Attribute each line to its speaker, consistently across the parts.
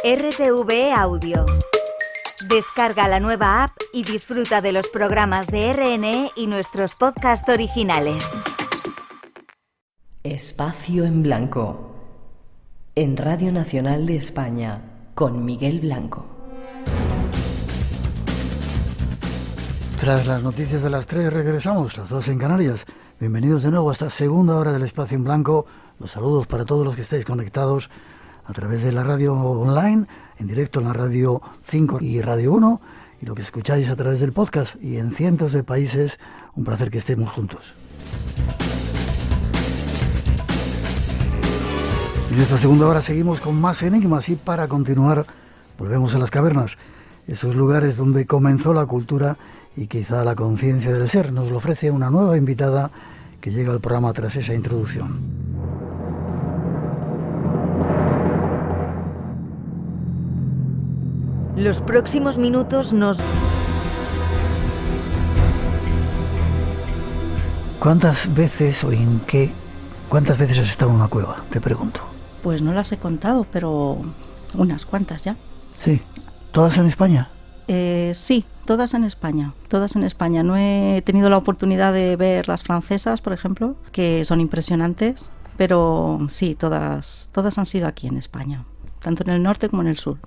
Speaker 1: RTV Audio. Descarga la nueva app y disfruta de los programas de RNE y nuestros podcasts originales.
Speaker 2: Espacio en Blanco, en Radio Nacional de España, con Miguel Blanco.
Speaker 3: Tras las noticias de las 3 regresamos, las 2 en Canarias. Bienvenidos de nuevo a esta segunda hora del Espacio en Blanco. Los saludos para todos los que estáis conectados a través de la radio online, en directo en la Radio 5 y Radio 1, y lo que escucháis a través del podcast y en cientos de países. Un placer que estemos juntos. En esta segunda hora seguimos con más enigmas y para continuar volvemos a las cavernas, esos lugares donde comenzó la cultura y quizá la conciencia del ser. Nos lo ofrece una nueva invitada que llega al programa tras esa introducción.
Speaker 1: Los próximos minutos nos...
Speaker 3: ¿Cuántas veces o en qué? ¿Cuántas veces has estado en una cueva? Te pregunto.
Speaker 4: Pues no las he contado, pero unas cuantas ya.
Speaker 3: Sí. ¿Todas en España?
Speaker 4: Sí, todas en España. Todas en España. No he tenido la oportunidad de ver las francesas, por ejemplo, que son impresionantes, pero sí, todas han sido aquí en España, tanto en el norte como en el sur.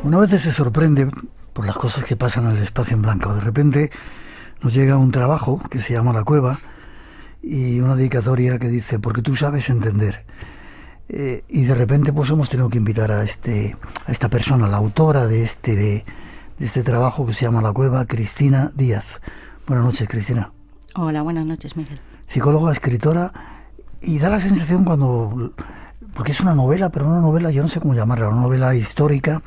Speaker 3: Una vez se sorprende por las cosas que pasan en el Espacio en Blanco. De repente nos llega un trabajo que se llama La Cueva y una dedicatoria que dice, porque tú sabes entender. Y de repente pues hemos tenido que invitar a esta persona, la autora de este trabajo que se llama La Cueva, Cristina Díaz. Buenas noches, Cristina.
Speaker 4: Hola, buenas noches, Miguel.
Speaker 3: Psicóloga, escritora, y da la sensación porque es una novela, pero una novela, yo no sé cómo llamarla, una novela histórica,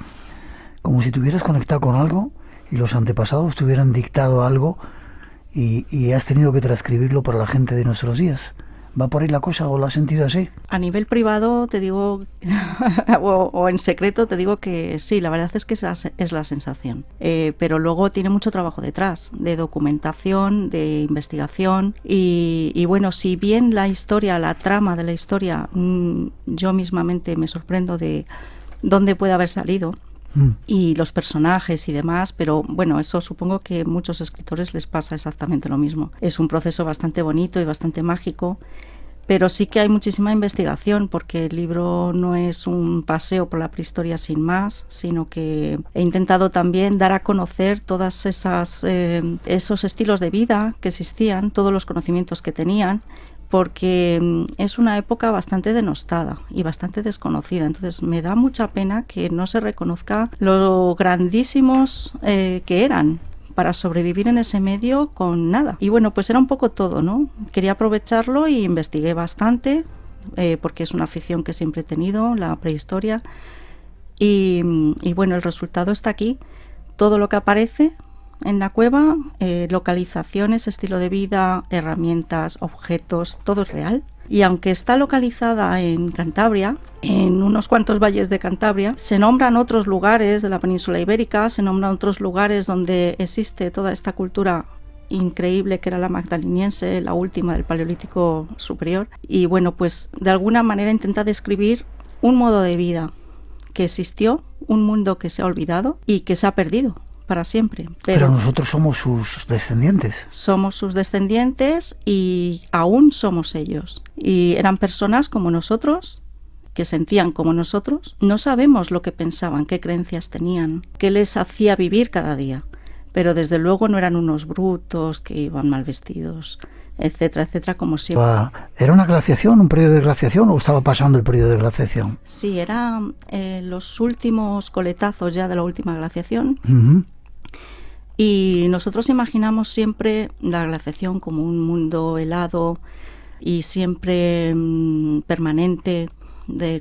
Speaker 3: como si te hubieras conectado con algo y los antepasados te hubieran dictado algo y has tenido que transcribirlo para la gente de nuestros días. ¿Va por ahí la cosa o lo has sentido así?
Speaker 4: A nivel privado te digo, o en secreto te digo que sí, la verdad es que esa es la sensación. Pero luego tiene mucho trabajo detrás, de documentación, de investigación y bueno, si bien la historia, la trama de la historia, yo mismamente me sorprendo de dónde puede haber salido, y los personajes y demás, pero bueno, eso supongo que a muchos escritores les pasa exactamente lo mismo. Es un proceso bastante bonito y bastante mágico, pero sí que hay muchísima investigación porque el libro no es un paseo por la prehistoria sin más, sino que he intentado también dar a conocer todas esos estilos de vida que existían, todos los conocimientos que tenían, porque es una época bastante denostada y bastante desconocida. Entonces me da mucha pena que no se reconozca lo grandísimos que eran para sobrevivir en ese medio con nada. Y bueno, pues era un poco todo, ¿no? Quería aprovecharlo y investigué bastante, porque es una afición que siempre he tenido, la prehistoria. Y bueno, el resultado está aquí. Todo lo que aparece en la cueva, localizaciones, estilo de vida, herramientas, objetos, todo es real. Y aunque está localizada en Cantabria, en unos cuantos valles de Cantabria, se nombran otros lugares de la península ibérica, se nombran otros lugares donde existe toda esta cultura increíble que era la magdaleniense, la última del Paleolítico Superior. Y bueno, pues de alguna manera intenta describir un modo de vida que existió, un mundo que se ha olvidado y que se ha perdido para siempre.
Speaker 3: Pero nosotros somos sus descendientes.
Speaker 4: Somos sus descendientes y aún somos ellos. Y eran personas como nosotros, que sentían como nosotros. No sabemos lo que pensaban, qué creencias tenían, qué les hacía vivir cada día. Pero desde luego no eran unos brutos que iban mal vestidos, etcétera, etcétera, como siempre.
Speaker 3: ¿Era una glaciación, un periodo de glaciación o estaba pasando el periodo de glaciación?
Speaker 4: Sí, eran los últimos coletazos ya de la última glaciación.
Speaker 3: Uh-huh.
Speaker 4: Y nosotros imaginamos siempre la glaciación como un mundo helado y siempre permanente,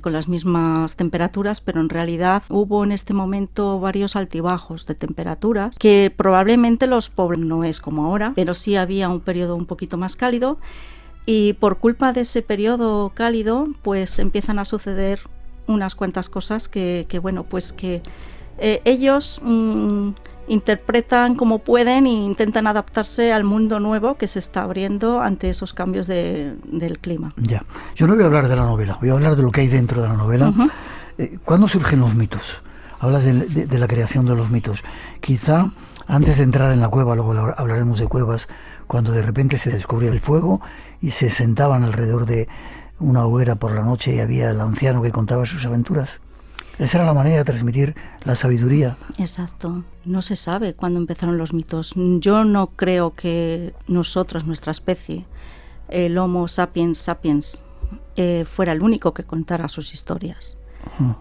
Speaker 4: con las mismas temperaturas, pero en realidad hubo en este momento varios altibajos de temperaturas que probablemente los pobres no es como ahora, pero sí había un periodo un poquito más cálido y por culpa de ese periodo cálido pues empiezan a suceder unas cuantas cosas que bueno, pues que ellos interpretan como pueden e intentan adaptarse al mundo nuevo que se está abriendo ante esos cambios del clima.
Speaker 3: Ya. Yo no voy a hablar de la novela, voy a hablar de lo que hay dentro de la novela. ¿Cuándo surgen los mitos? Hablas de la creación de los mitos. Quizá antes de entrar en la cueva, luego hablaremos de cuevas, cuando de repente se descubría el fuego y se sentaban alrededor de una hoguera por la noche y había el anciano que contaba sus aventuras. Esa era la manera de transmitir la sabiduría.
Speaker 4: Exacto. No se sabe cuándo empezaron los mitos. Yo no creo que nosotros, nuestra especie, el Homo sapiens sapiens, fuera el único que contara sus historias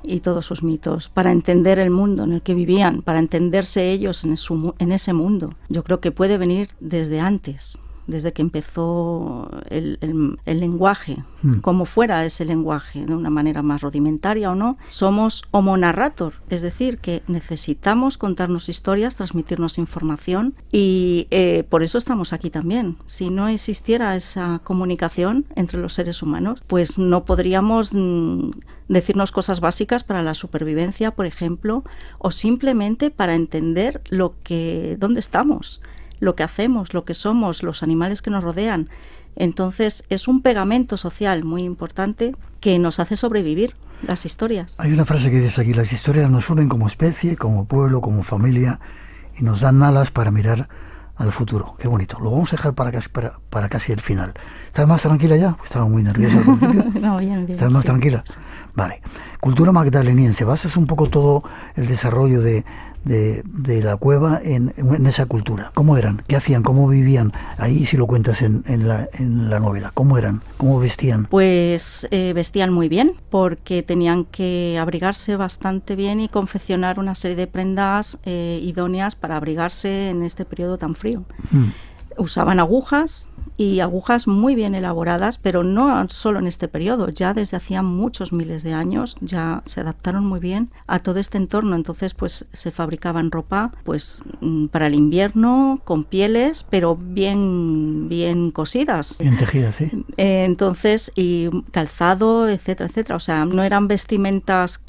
Speaker 4: y todos sus mitos, para entender el mundo en el que vivían, para entenderse ellos en ese mundo. Yo creo que puede venir desde antes, desde que empezó el lenguaje, como fuera ese lenguaje, de una manera más rudimentaria o no. Somos homo narrator, es decir, que necesitamos contarnos historias, transmitirnos información y por eso estamos aquí también. Si no existiera esa comunicación entre los seres humanos, pues no podríamos decirnos cosas básicas para la supervivencia, por ejemplo, o simplemente para entender dónde estamos, lo que hacemos, lo que somos, los animales que nos rodean. Entonces es un pegamento social muy importante que nos hace sobrevivir las historias.
Speaker 3: Hay una frase que dice aquí: las historias nos unen como especie, como pueblo, como familia y nos dan alas para mirar al futuro. Qué bonito. Lo vamos a dejar para casi el final. ¿Estás más tranquila ya? Estaba muy nerviosa al principio.
Speaker 4: No, bien.
Speaker 3: ¿Estás más tranquila? Vale. Cultura magdaleniense. Basas un poco todo el desarrollo de la cueva en esa cultura. ¿Cómo eran? ¿Qué hacían? ¿Cómo vivían? Ahí si lo cuentas en la novela. ¿Cómo eran? ¿Cómo vestían?
Speaker 4: Pues vestían muy bien, porque tenían que abrigarse bastante bien y confeccionar una serie de prendas idóneas para abrigarse en este periodo tan frío. Usaban agujas, y agujas muy bien elaboradas, pero no solo en este periodo, ya desde hacía muchos miles de años ya se adaptaron muy bien a todo este entorno. Entonces pues se fabricaban ropa pues para el invierno, con pieles, pero bien cosidas.
Speaker 3: Bien tejidas, sí.
Speaker 4: Entonces, y calzado, etcétera, etcétera. O sea, no eran vestimentas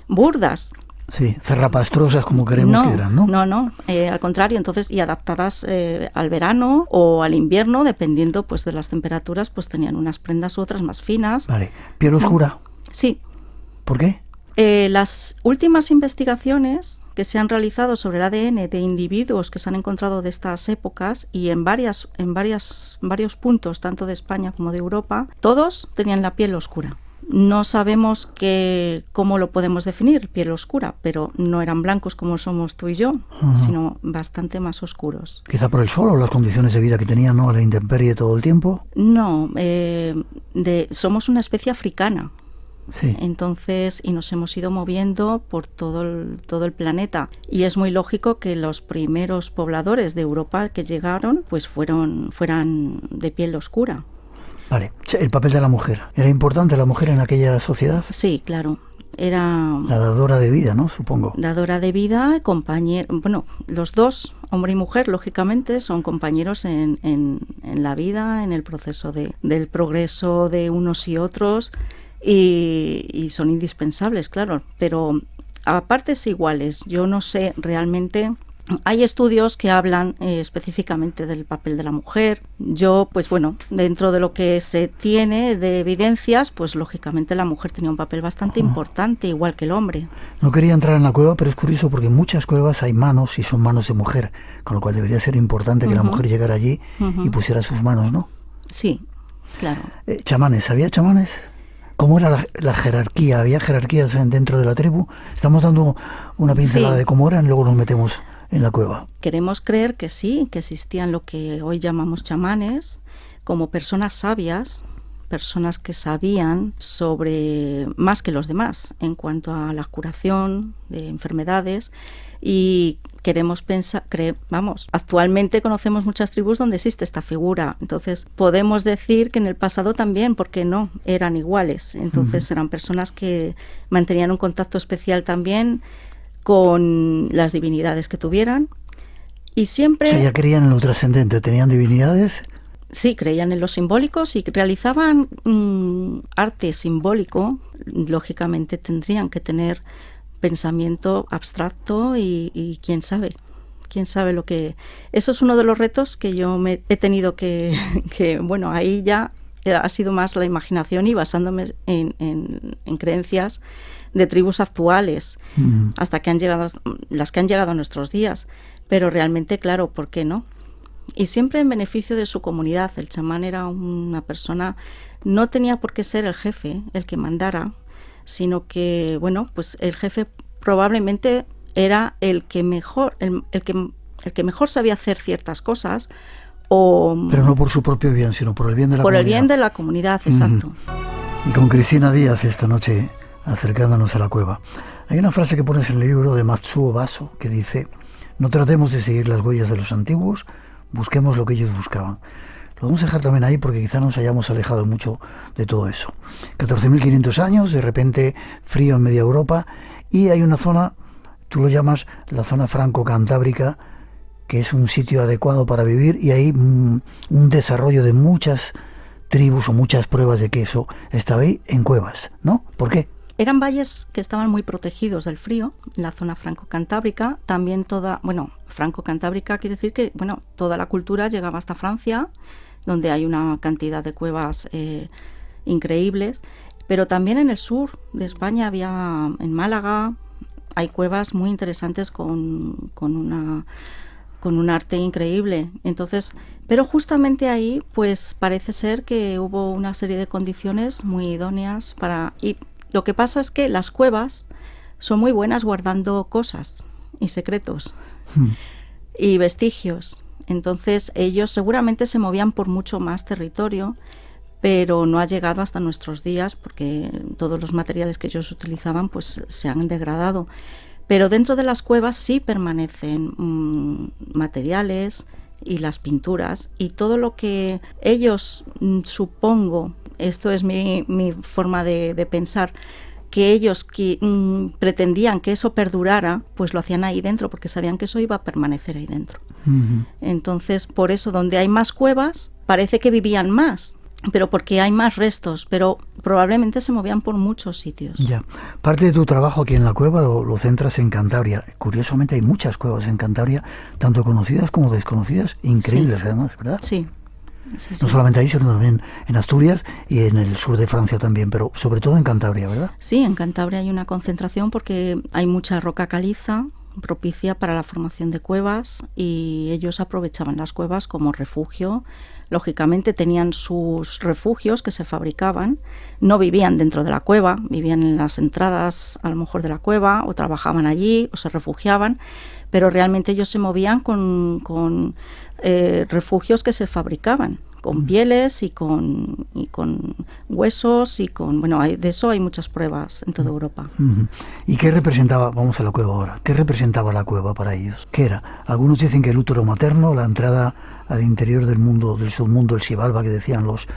Speaker 4: burdas.
Speaker 3: Sí, zarrapastrosas como queremos que eran, ¿no?
Speaker 4: No, al contrario, entonces, y adaptadas al verano o al invierno, dependiendo pues de las temperaturas, pues tenían unas prendas u otras más finas.
Speaker 3: Vale, ¿piel oscura?
Speaker 4: Sí.
Speaker 3: ¿Por qué?
Speaker 4: Las últimas investigaciones que se han realizado sobre el ADN de individuos que se han encontrado de estas épocas y en varios puntos, tanto de España como de Europa, todos tenían la piel oscura. No sabemos cómo lo podemos definir, piel oscura, pero no eran blancos como somos tú y yo, sino bastante más oscuros.
Speaker 3: Quizá por el sol o las condiciones de vida que tenían, ¿no? A la intemperie todo el tiempo.
Speaker 4: No, somos una especie africana.
Speaker 3: Sí.
Speaker 4: Entonces, y nos hemos ido moviendo por todo el planeta. Y es muy lógico que los primeros pobladores de Europa que llegaron, pues fueran de piel oscura.
Speaker 3: Vale, el papel de la mujer. ¿Era importante la mujer en aquella sociedad?
Speaker 4: Sí, claro. Era
Speaker 3: la dadora de vida, ¿no? Supongo.
Speaker 4: Dadora de vida, compañero. Bueno, los dos, hombre y mujer, lógicamente, son compañeros en la vida, en el proceso del progreso de unos y otros, y son indispensables, claro. Pero a partes iguales, yo no sé realmente. Hay estudios que hablan específicamente del papel de la mujer. Yo, pues bueno, dentro de lo que se tiene de evidencias, pues lógicamente la mujer tenía un papel bastante importante, igual que el hombre.
Speaker 3: No quería entrar en la cueva, pero es curioso porque en muchas cuevas hay manos y son manos de mujer, con lo cual debería ser importante que la mujer llegara allí y pusiera sus manos, ¿no?
Speaker 4: Sí, claro.
Speaker 3: Chamanes, ¿había chamanes? ¿Cómo era la jerarquía? ¿Había jerarquías dentro de la tribu? Estamos dando una pincelada de cómo eran y luego nos metemos en la cueva.
Speaker 4: Queremos creer que sí, que existían lo que hoy llamamos chamanes, como personas sabias, personas que sabían sobre más que los demás en cuanto a la curación de enfermedades, y queremos pensar, actualmente conocemos muchas tribus donde existe esta figura, entonces podemos decir que en el pasado también, porque no eran iguales, entonces eran personas que mantenían un contacto especial también con las divinidades que tuvieran, y siempre...
Speaker 3: O sea, ya creían en lo trascendente, ¿tenían divinidades?
Speaker 4: Sí, creían en lo simbólicos y realizaban arte simbólico. Lógicamente tendrían que tener pensamiento abstracto y quién sabe lo que... Eso es uno de los retos que yo he tenido que bueno, ahí ya ha sido más la imaginación y basándome en creencias de tribus actuales, hasta que han llegado, las que han llegado a nuestros días. Pero realmente, claro, ¿por qué no? Y siempre en beneficio de su comunidad. El chamán era una persona, no tenía por qué ser el jefe, el que mandara, sino que, bueno, pues el jefe probablemente era el que mejor sabía hacer ciertas cosas.
Speaker 3: Pero no por su propio bien, sino por el bien de la comunidad.
Speaker 4: Por el bien de la comunidad, exacto.
Speaker 3: Y con Cristina Díaz esta noche acercándonos a la cueva. Hay una frase que pones en el libro de Matsuo Baso que dice: no tratemos de seguir las huellas de los antiguos, busquemos lo que ellos buscaban. Lo vamos a dejar también ahí porque quizá nos hayamos alejado mucho de todo eso. 14.500 años, de repente frío en media Europa, y hay una zona, tú lo llamas la zona franco-cantábrica, que es un sitio adecuado para vivir, y hay un desarrollo de muchas tribus o muchas pruebas de que eso estaba ahí en cuevas, ¿no? ¿Por qué?
Speaker 4: Eran valles que estaban muy protegidos del frío, la zona franco-cantábrica, también franco-cantábrica quiere decir que, bueno, toda la cultura llegaba hasta Francia, donde hay una cantidad de cuevas increíbles, pero también en el sur de España en Málaga, hay cuevas muy interesantes con un arte increíble. Entonces, pero justamente ahí, pues parece ser que hubo una serie de condiciones muy idóneas y lo que pasa es que las cuevas son muy buenas guardando cosas y secretos y vestigios. Entonces ellos seguramente se movían por mucho más territorio, pero no ha llegado hasta nuestros días porque todos los materiales que ellos utilizaban pues se han degradado. Pero dentro de las cuevas sí permanecen materiales y las pinturas y todo lo que ellos, supongo, esto es mi forma de pensar, que ellos pretendían que eso perdurara, pues lo hacían ahí dentro, porque sabían que eso iba a permanecer ahí dentro. Entonces, por eso, donde hay más cuevas, parece que vivían más, pero porque hay más restos, pero probablemente se movían por muchos sitios.
Speaker 3: Ya. Parte de tu trabajo aquí en la cueva lo centras en Cantabria. Curiosamente hay muchas cuevas en Cantabria, tanto conocidas como desconocidas, increíbles además, ¿verdad?
Speaker 4: Sí.
Speaker 3: No solamente ahí, sino también en Asturias y en el sur de Francia también, pero sobre todo en Cantabria, ¿verdad?
Speaker 4: Sí, en Cantabria hay una concentración porque hay mucha roca caliza propicia para la formación de cuevas y ellos aprovechaban las cuevas como refugio. Lógicamente tenían sus refugios que se fabricaban, no vivían dentro de la cueva, vivían en las entradas a lo mejor de la cueva o trabajaban allí o se refugiaban, pero realmente ellos se movían con refugios que se fabricaban, con pieles y con huesos y de eso hay muchas pruebas en toda Europa.
Speaker 3: ¿Y qué representaba, vamos a la cueva ahora, qué representaba la cueva para ellos? ¿Qué era? Algunos dicen que el útero materno, la entrada al interior del submundo, el Xibalba que decían los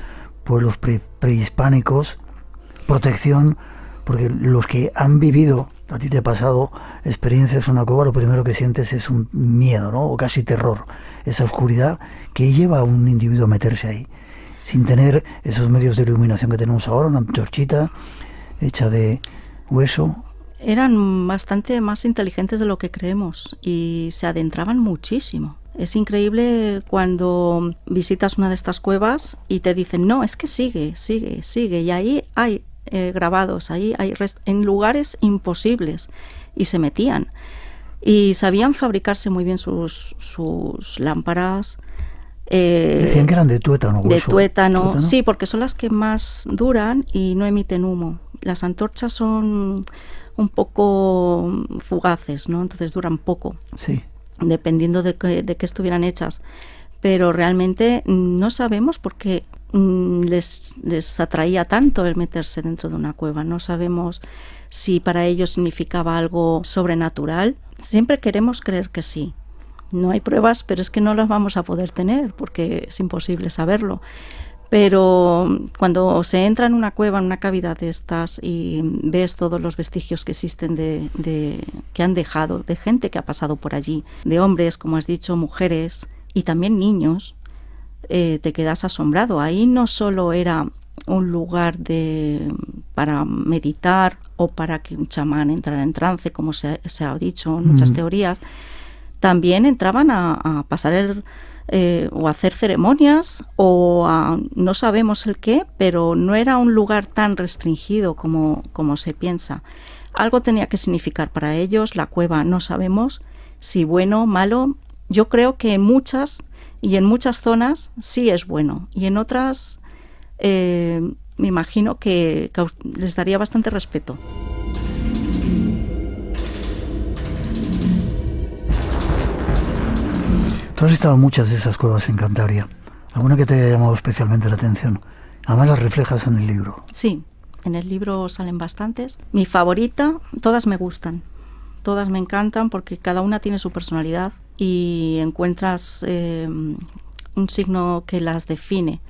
Speaker 3: pueblos prehispánicos, protección, porque los que han vivido, a ti te ha pasado experiencias en una cueva, lo primero que sientes es un miedo, ¿no? O casi terror, esa oscuridad que lleva a un individuo a meterse ahí, sin tener esos medios de iluminación que tenemos ahora, una antorchita hecha de hueso.
Speaker 4: Eran bastante más inteligentes de lo que creemos y se adentraban muchísimo. Es increíble cuando visitas una de estas cuevas y te dicen, no, es que sigue, y ahí hay grabados, ahí hay en lugares imposibles, y se metían. Y sabían fabricarse muy bien sus lámparas.
Speaker 3: Decían que eran de tuétano.
Speaker 4: De tuétano, sí, porque son las que más duran y no emiten humo. Las antorchas son un poco fugaces, ¿no? Entonces duran poco.
Speaker 3: Sí.
Speaker 4: Dependiendo de qué estuvieran hechas. Pero realmente no sabemos por qué les atraía tanto el meterse dentro de una cueva. No sabemos si para ellos significaba algo sobrenatural. Siempre queremos creer que sí. No hay pruebas, pero es que no las vamos a poder tener porque es imposible saberlo. Pero cuando se entra en una cueva, en una cavidad de estas y ves todos los vestigios que existen que han dejado, de gente que ha pasado por allí, de hombres, como has dicho, mujeres y también niños, te quedas asombrado. Ahí no solo era un lugar para meditar o para que un chamán entrara en trance, como se ha dicho en muchas teorías, también entraban a pasar o a hacer ceremonias o no sabemos el qué, pero no era un lugar tan restringido como se piensa. Algo tenía que significar para ellos. La cueva no sabemos si bueno, malo. Yo creo que en muchas zonas sí es bueno, y en otras me imagino que les daría bastante respeto.
Speaker 3: Tú has estado en muchas de esas cuevas en Cantabria. ¿Alguna que te haya llamado especialmente la atención? Además las reflejas en el libro.
Speaker 4: Sí, en el libro salen bastantes. Mi favorita, todas me gustan, todas me encantan porque cada una tiene su personalidad y encuentras un signo que las define.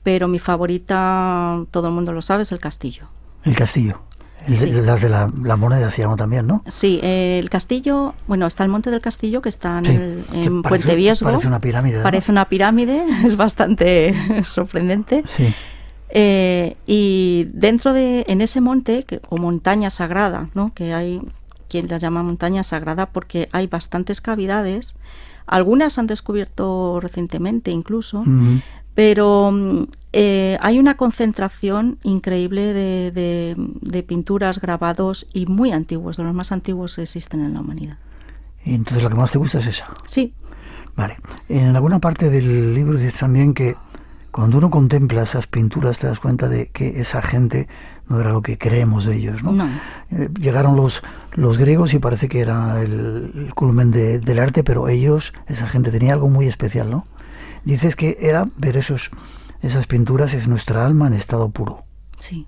Speaker 4: Pero mi favorita, todo el mundo lo sabe, es el castillo.
Speaker 3: El castillo.
Speaker 4: Sí.
Speaker 3: Las de la moneda se llama también, ¿no?
Speaker 4: Sí, el castillo, bueno, está el Monte del Castillo, que está
Speaker 3: Sí,
Speaker 4: en Puente Viesgo.
Speaker 3: Parece una pirámide.
Speaker 4: Parece una pirámide, es bastante sorprendente.
Speaker 3: Sí.
Speaker 4: Y dentro en ese monte, o montaña sagrada, ¿no? Que hay quien la llama montaña sagrada porque hay bastantes cavidades. Algunas han descubierto recientemente incluso, pero hay una concentración increíble de pinturas, grabados y muy antiguos, de los más antiguos que existen en la humanidad.
Speaker 3: Y entonces la que más te gusta es esa.
Speaker 4: Sí.
Speaker 3: Vale. En alguna parte del libro dices también que cuando uno contempla esas pinturas te das cuenta de que esa gente no era lo que creemos de ellos, ¿no?
Speaker 4: No.
Speaker 3: Llegaron los griegos y parece que era el culmen del arte, pero ellos, esa gente, tenía algo muy especial, ¿no? Dices que era ver esas pinturas, es nuestra alma en estado puro.
Speaker 4: Sí,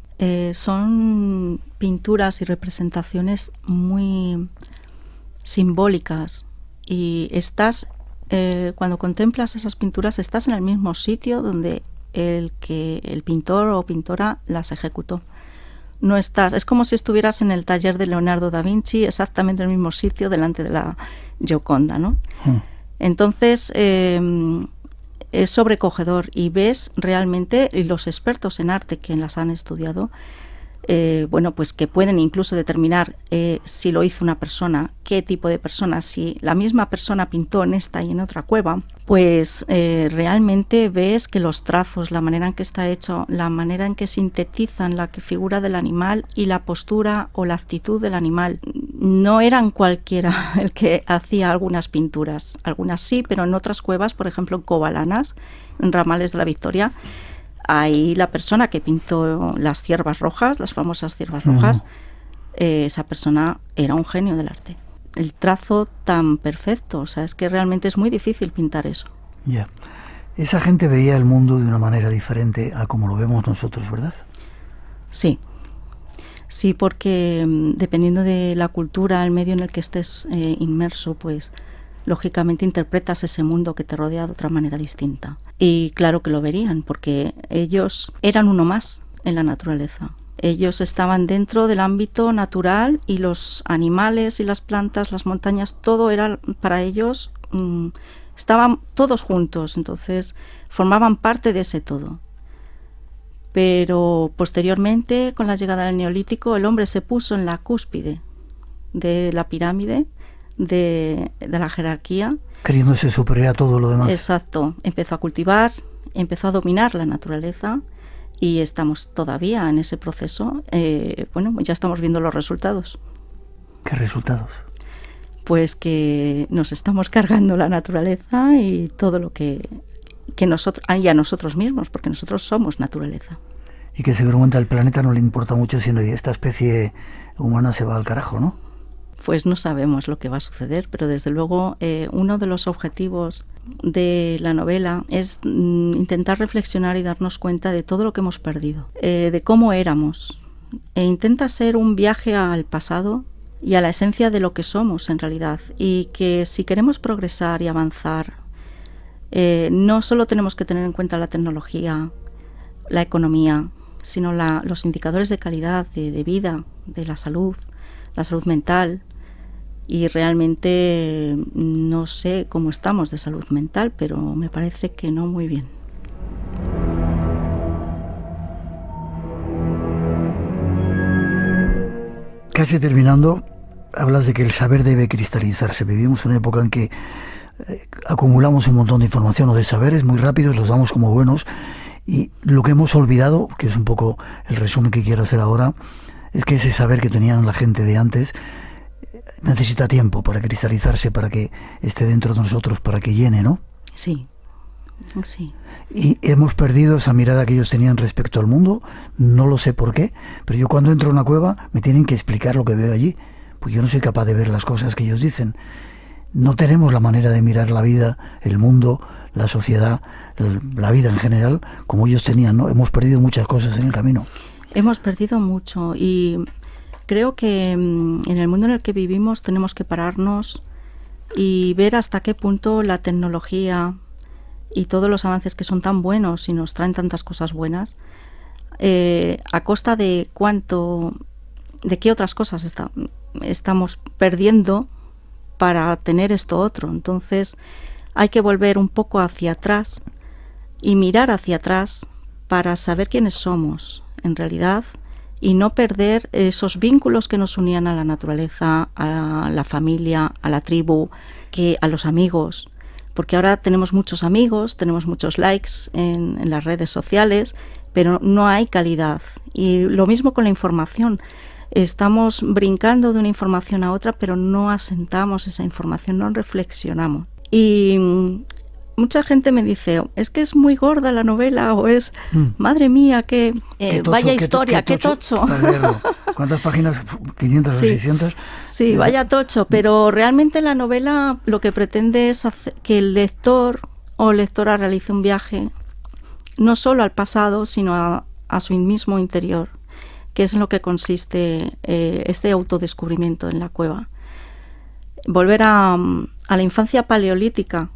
Speaker 4: son pinturas y representaciones muy simbólicas y cuando contemplas esas pinturas estás en el mismo sitio donde el pintor o pintora las ejecutó. No estás, es como si estuvieras en el taller de Leonardo da Vinci, exactamente en el mismo sitio delante de la Gioconda, ¿no? Entonces es sobrecogedor y ves realmente, y los expertos en arte que las han estudiado, pues que pueden incluso determinar si lo hizo una persona, qué tipo de persona. Si la misma persona pintó en esta y en otra cueva, pues realmente ves que los trazos, la manera en que está hecho, la manera en que sintetizan la figura del animal y la postura o la actitud del animal, no eran cualquiera el que hacía algunas pinturas. Algunas sí, pero en otras cuevas, por ejemplo en Covalanas, en Ramales de la Victoria, ahí la persona que pintó las ciervas rojas, las famosas ciervas rojas, esa persona era un genio del arte. El trazo tan perfecto, o sea, es que realmente es muy difícil pintar eso.
Speaker 3: Ya. Esa gente veía el mundo de una manera diferente a como lo vemos nosotros, ¿verdad?
Speaker 4: Sí. Sí, porque dependiendo de la cultura, el medio en el que estés inmerso, pues lógicamente interpretas ese mundo que te rodea de otra manera distinta. Y claro que lo verían, porque ellos eran uno más en la naturaleza. Ellos estaban dentro del ámbito natural y los animales y las plantas, las montañas, todo era para ellos, estaban todos juntos, entonces formaban parte de ese todo. Pero posteriormente, con la llegada del Neolítico, el hombre se puso en la cúspide de la pirámide, de la jerarquía.
Speaker 3: Queriéndose superior a todo lo demás.
Speaker 4: Exacto. Empezó a cultivar, empezó a dominar la naturaleza y estamos todavía en ese proceso. Ya estamos viendo los resultados.
Speaker 3: ¿Qué resultados?
Speaker 4: Pues que nos estamos cargando la naturaleza y todo lo que nosotros, y a nosotros mismos, porque nosotros somos naturaleza.
Speaker 3: Y que seguramente al planeta no le importa mucho, sino que esta especie humana se va al carajo, ¿no?
Speaker 4: Pues no sabemos lo que va a suceder, pero desde luego uno de los objetivos de la novela es intentar reflexionar y darnos cuenta de todo lo que hemos perdido, de cómo éramos. Intenta ser un viaje al pasado y a la esencia de lo que somos en realidad, y que si queremos progresar y avanzar, no solo tenemos que tener en cuenta la tecnología, la economía, sino los indicadores de calidad, de vida, de la salud mental. Y realmente no sé cómo estamos de salud mental, pero me parece que no muy bien.
Speaker 3: casi terminando, hablas de que el saber debe cristalizarse. Vivimos una época en que acumulamos un montón de información o de saberes muy rápidos, los damos como buenos, y lo que hemos olvidado, que es un poco el resumen que quiero hacer ahora, es que ese saber que tenían la gente de antes necesita tiempo para cristalizarse, para que esté dentro de nosotros, para que llene, ¿no?
Speaker 4: Sí, sí.
Speaker 3: Y hemos perdido esa mirada que ellos tenían respecto al mundo, no lo sé por qué, pero yo cuando entro a una cueva me tienen que explicar lo que veo allí, pues yo no soy capaz de ver las cosas que ellos dicen. No tenemos la manera de mirar la vida, el mundo, la sociedad, la vida en general, como ellos tenían, ¿no? Hemos perdido muchas cosas en el camino.
Speaker 4: Hemos perdido mucho y creo que en el mundo en el que vivimos tenemos que pararnos y ver hasta qué punto la tecnología y todos los avances que son tan buenos y nos traen tantas cosas buenas, a costa de de qué otras cosas estamos perdiendo para tener esto otro. Entonces hay que volver un poco hacia atrás y mirar hacia atrás para saber quiénes somos en realidad y no perder esos vínculos que nos unían a la naturaleza, a la familia, a la tribu, a los amigos, porque ahora tenemos muchos amigos, tenemos muchos likes en las redes sociales, pero no hay calidad. Y lo mismo con la información. Estamos brincando de una información a otra, pero no asentamos esa información, no reflexionamos. Y mucha gente me dice, es que es muy gorda la novela, o es, madre mía, qué tocho, vaya historia, qué tocho.
Speaker 3: ¿Cuántas páginas? ¿500 o 600?
Speaker 4: Sí, vaya tocho, pero realmente la novela lo que pretende es que el lector o lectora realice un viaje no solo al pasado, sino a su mismo interior, que es en lo que consiste este autodescubrimiento en la cueva. Volver a la infancia paleolítica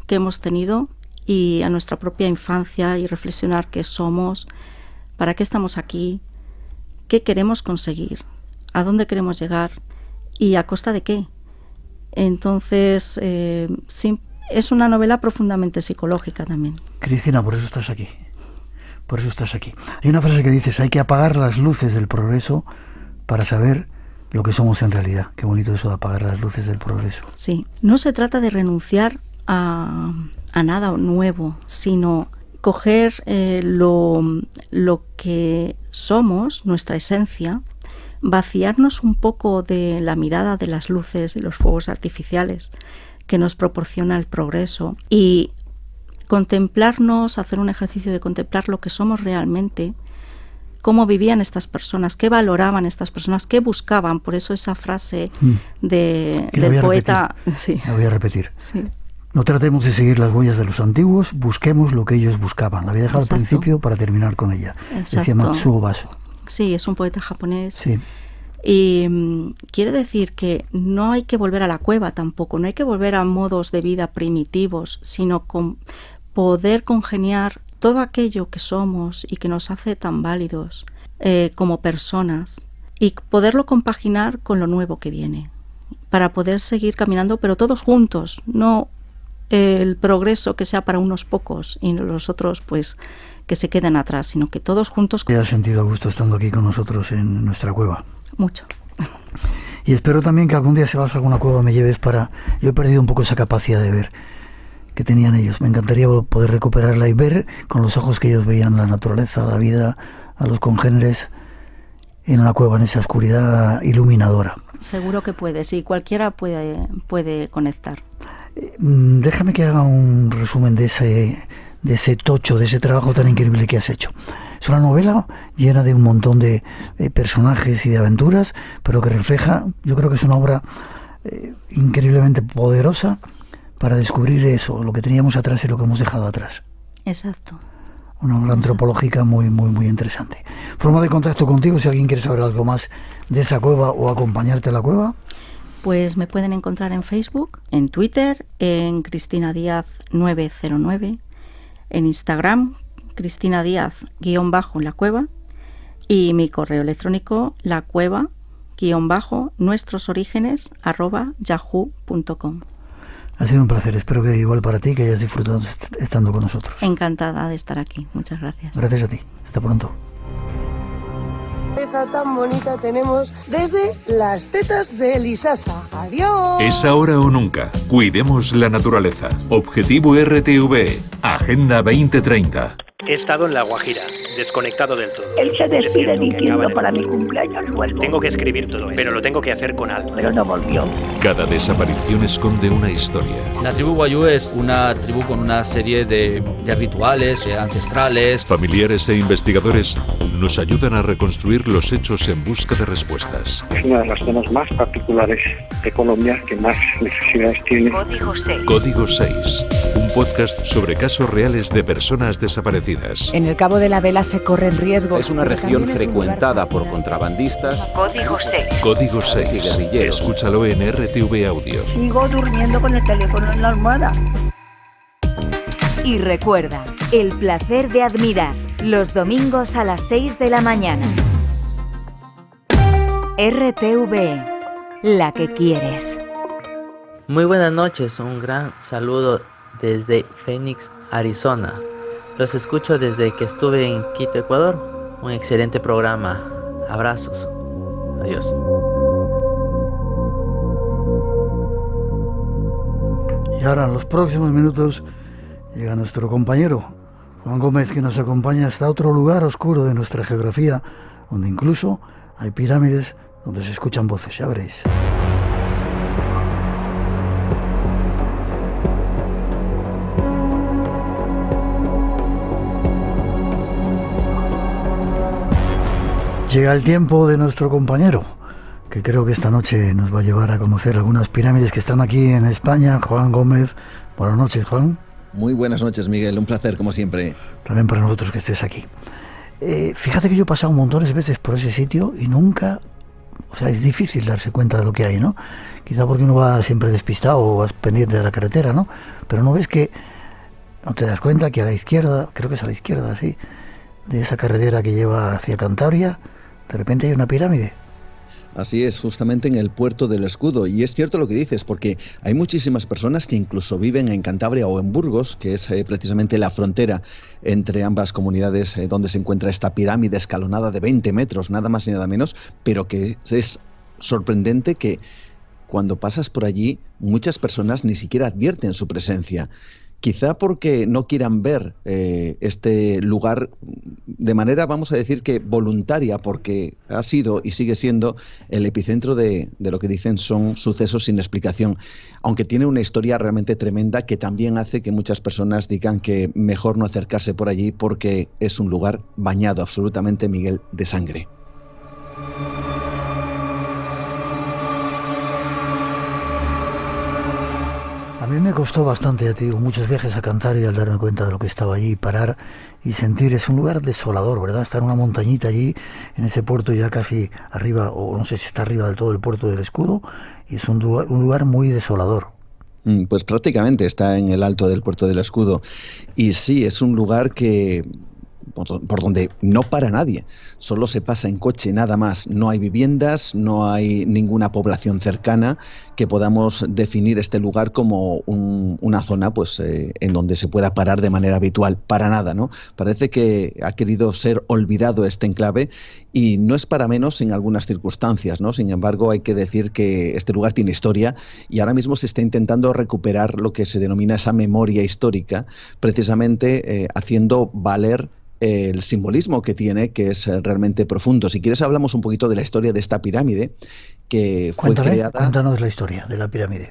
Speaker 4: que hemos tenido y a nuestra propia infancia y reflexionar qué somos, para qué estamos aquí, qué queremos conseguir, a dónde queremos llegar y a costa de qué. Entonces, es una novela profundamente psicológica también.
Speaker 3: Cristina, por eso estás aquí. Por eso estás aquí. Hay una frase que dices, hay que apagar las luces del progreso para saber lo que somos en realidad. Qué bonito eso de apagar las luces del progreso.
Speaker 4: Sí, no se trata de renunciar a nada nuevo, sino coger lo que somos, nuestra esencia, vaciarnos un poco de la mirada de las luces y los fuegos artificiales que nos proporciona el progreso y contemplarnos, hacer un ejercicio de contemplar lo que somos realmente, cómo vivían estas personas, qué valoraban estas personas, qué buscaban. Por eso esa frase del poeta...
Speaker 3: Sí. La voy a repetir.
Speaker 4: Sí.
Speaker 3: No tratemos de seguir las huellas de los antiguos, busquemos lo que ellos buscaban. La voy a dejar al principio para terminar con ella.
Speaker 4: Exacto.
Speaker 3: Decía Matsuo Baso.
Speaker 4: Sí, es un poeta japonés.
Speaker 3: Sí.
Speaker 4: Y quiere decir que no hay que volver a la cueva tampoco, no hay que volver a modos de vida primitivos, sino poder congeniar todo aquello que somos y que nos hace tan válidos como personas y poderlo compaginar con lo nuevo que viene para poder seguir caminando, pero todos juntos, no el progreso que sea para unos pocos y los otros pues que se queden atrás, sino que todos juntos.
Speaker 3: ¿Te has sentido a gusto estando aquí con nosotros en nuestra cueva?
Speaker 4: Mucho.
Speaker 3: Y espero también que algún día si vas a alguna cueva me lleves para... Yo he perdido un poco esa capacidad de ver que tenían ellos. Me encantaría poder recuperarla y ver con los ojos que ellos veían la naturaleza, la vida, a los congéneres en una cueva, en esa oscuridad iluminadora.
Speaker 4: Seguro que puede, sí, cualquiera puede conectar.
Speaker 3: Déjame que haga un resumen de ese tocho, de ese trabajo tan increíble que has hecho. Es una novela llena de un montón de personajes y de aventuras, pero que refleja, yo creo que es una obra increíblemente poderosa para descubrir eso, lo que teníamos atrás y lo que hemos dejado atrás.
Speaker 4: Exacto.
Speaker 3: Una obra antropológica muy, muy, muy interesante. Forma de contacto contigo, si alguien quiere saber algo más de esa cueva o acompañarte a la cueva.
Speaker 4: Pues me pueden encontrar en Facebook, en Twitter, en Cristina Díaz 909, en Instagram, Cristina Díaz _la cueva, y mi correo electrónico lacueva_nuestrosorígenes@yahoo.com.
Speaker 3: Ha sido un placer, espero que igual para ti, que hayas disfrutado estando con nosotros.
Speaker 4: Encantada de estar aquí, muchas gracias.
Speaker 3: Gracias a ti, hasta pronto.
Speaker 5: Tan bonita tenemos desde las tetas de Lisasa. ¡Adiós!
Speaker 6: Es ahora o nunca. Cuidemos la naturaleza. Objetivo RTV. Agenda 2030.
Speaker 7: He estado en La Guajira, desconectado del todo.
Speaker 8: Él se despide diciendo para mi cumpleaños vuelvo.
Speaker 7: Tengo que escribir todo esto, pero lo tengo que hacer con algo.
Speaker 8: Pero no volvió.
Speaker 6: Cada desaparición esconde una historia.
Speaker 9: La tribu Wayuu es una tribu con una serie de rituales ancestrales.
Speaker 6: Familiares e investigadores nos ayudan a reconstruir los hechos en busca de respuestas.
Speaker 10: Es una de las zonas más particulares de Colombia que más necesidades tiene.
Speaker 1: Código 6.
Speaker 6: Código 6. Un podcast sobre casos reales de personas desaparecidas.
Speaker 11: En el Cabo de la Vela se corren riesgos.
Speaker 12: Es una región frecuentada por contrabandistas.
Speaker 1: Código 6.
Speaker 6: Código 6. Escúchalo en RTV Audio.
Speaker 8: Sigo durmiendo con el teléfono en la almohada.
Speaker 1: Y recuerda, el placer de admirar, los domingos a las 6 de la mañana. RTV, la que quieres.
Speaker 13: Muy buenas noches, un gran saludo desde Phoenix, Arizona. Los escucho desde que estuve en Quito, Ecuador. Un excelente programa. Abrazos. Adiós.
Speaker 3: Y ahora, en los próximos minutos, llega nuestro compañero Juan Gómez, que nos acompaña hasta otro lugar oscuro de nuestra geografía, donde incluso hay pirámides donde se escuchan voces. Ya veréis. Llega el tiempo de nuestro compañero, que creo que esta noche nos va a llevar a conocer algunas pirámides que están aquí en España. Juan Gómez, buenas noches, Juan.
Speaker 14: Muy buenas noches, Miguel, un placer como siempre.
Speaker 3: También para nosotros que estés aquí. Fíjate que yo he pasado montones de veces por ese sitio y nunca, o sea, es difícil darse cuenta de lo que hay, ¿no? Quizá porque uno va siempre despistado o vas pendiente de la carretera, ¿no? Pero no ves que, no te das cuenta que a la izquierda, creo que es a la izquierda, sí, de esa carretera que lleva hacia Cantabria, de repente hay una pirámide.
Speaker 14: Así es, justamente en el puerto del Escudo. Y es cierto lo que dices, porque hay muchísimas personas que incluso viven en Cantabria o en Burgos, que es precisamente la frontera entre ambas comunidades, donde se encuentra esta pirámide escalonada de 20 metros, nada más y nada menos, pero que es sorprendente que cuando pasas por allí, muchas personas ni siquiera advierten su presencia. Quizá porque no quieran ver este lugar de manera, vamos a decir que voluntaria, porque ha sido y sigue siendo el epicentro de lo que dicen son sucesos sin explicación, aunque tiene una historia realmente tremenda que también hace que muchas personas digan que mejor no acercarse por allí porque es un lugar bañado absolutamente, Miguel, de sangre.
Speaker 3: A mí me costó bastante, ya te digo, muchos viajes a Cantabria al darme cuenta de lo que estaba allí, parar y sentir. Es un lugar desolador, ¿verdad? Estar en una montañita allí, en ese puerto ya casi arriba, o no sé si está arriba del todo el puerto del Escudo, y es un lugar muy desolador.
Speaker 14: Pues prácticamente está en el alto del puerto del Escudo. Y sí, es un lugar que por donde no para nadie, solo se pasa en coche, nada más. No hay viviendas, no hay ninguna población cercana que podamos definir este lugar como una zona pues en donde se pueda parar de manera habitual, para nada, ¿no? Parece que ha querido ser olvidado este enclave y no es para menos en algunas circunstancias, ¿no? Sin embargo, hay que decir que este lugar tiene historia y ahora mismo se está intentando recuperar lo que se denomina esa memoria histórica, precisamente haciendo valer el simbolismo que tiene, que es realmente profundo. Si quieres hablamos un poquito de la historia de esta pirámide que fue creada.
Speaker 3: Cuéntanos la historia de la pirámide.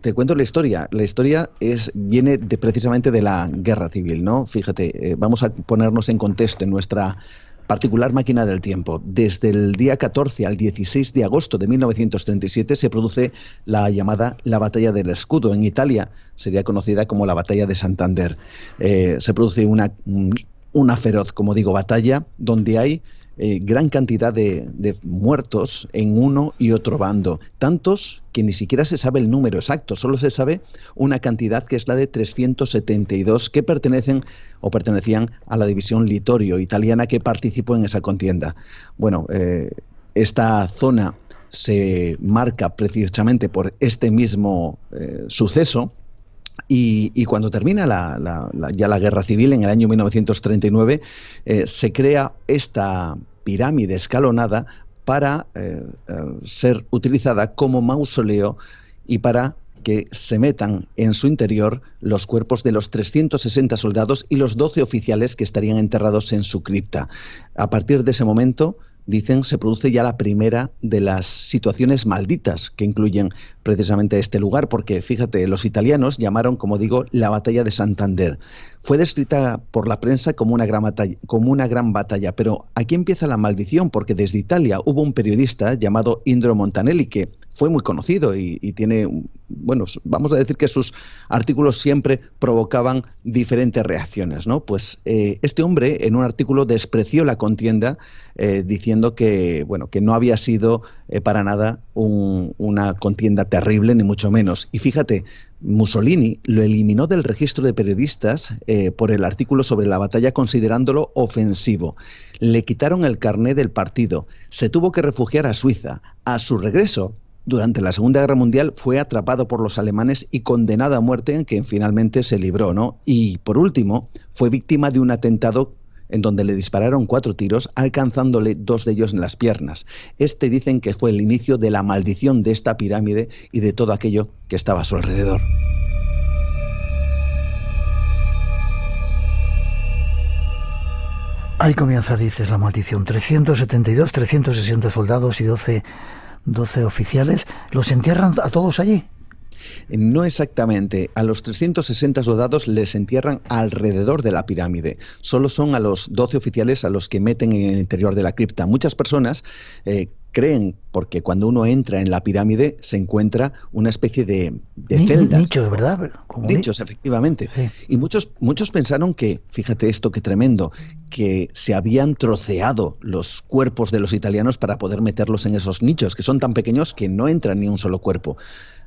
Speaker 14: Te cuento la historia. La historia viene precisamente de la Guerra Civil, ¿no? Fíjate, vamos a ponernos en contexto en nuestra particular máquina del tiempo. Desde el día 14 al 16 de agosto de 1937 se produce la llamada la Batalla del Escudo. En Italia sería conocida como la Batalla de Santander. Se produce una feroz, como digo, batalla donde hay gran cantidad de muertos en uno y otro bando. Tantos que ni siquiera se sabe el número exacto, solo se sabe una cantidad que es la de 372 que pertenecían a la división Littorio italiana que participó en esa contienda. Bueno, esta zona se marca precisamente por este mismo suceso. Y cuando termina ya la Guerra Civil, en el año 1939, se crea esta pirámide escalonada para ser utilizada como mausoleo y para que se metan en su interior los cuerpos de los 360 soldados y los 12 oficiales que estarían enterrados en su cripta. A partir de ese momento, dicen, se produce ya la primera de las situaciones malditas que incluyen precisamente este lugar, porque fíjate, los italianos llamaron, como digo, la batalla de Santander. Fue descrita por la prensa como una gran batalla, pero aquí empieza la maldición, porque desde Italia hubo un periodista llamado Indro Montanelli que fue muy conocido y tiene, bueno, vamos a decir que sus artículos siempre provocaban diferentes reacciones, ¿no? Pues este hombre en un artículo despreció la contienda diciendo que, bueno, que no había sido para nada una contienda terrible, ni mucho menos. Y fíjate, Mussolini lo eliminó del registro de periodistas por el artículo sobre la batalla, considerándolo ofensivo. Le quitaron el carné del partido, se tuvo que refugiar a Suiza. A su regreso, durante la Segunda Guerra Mundial, fue atrapado por los alemanes y condenado a muerte, en que finalmente se libró, ¿no? Y por último, fue víctima de un atentado en donde le dispararon 4 tiros, alcanzándole 2 de ellos en las piernas. Dicen que fue el inicio de la maldición de esta pirámide y de todo aquello que estaba a su alrededor.
Speaker 3: Ahí comienza, dices, la maldición. 360 soldados y 12 oficiales. ¿Los entierran a todos allí?
Speaker 14: No exactamente. A los 360 soldados les entierran alrededor de la pirámide. Solo son a los 12 oficiales a los que meten en el interior de la cripta. Muchas personas creen, porque cuando uno entra en la pirámide se encuentra una especie de celdas.
Speaker 3: Nichos, ¿verdad?
Speaker 14: Nichos, efectivamente. Sí. Y muchos pensaron que, fíjate esto qué tremendo, que se habían troceado los cuerpos de los italianos para poder meterlos en esos nichos, que son tan pequeños que no entran ni un solo cuerpo.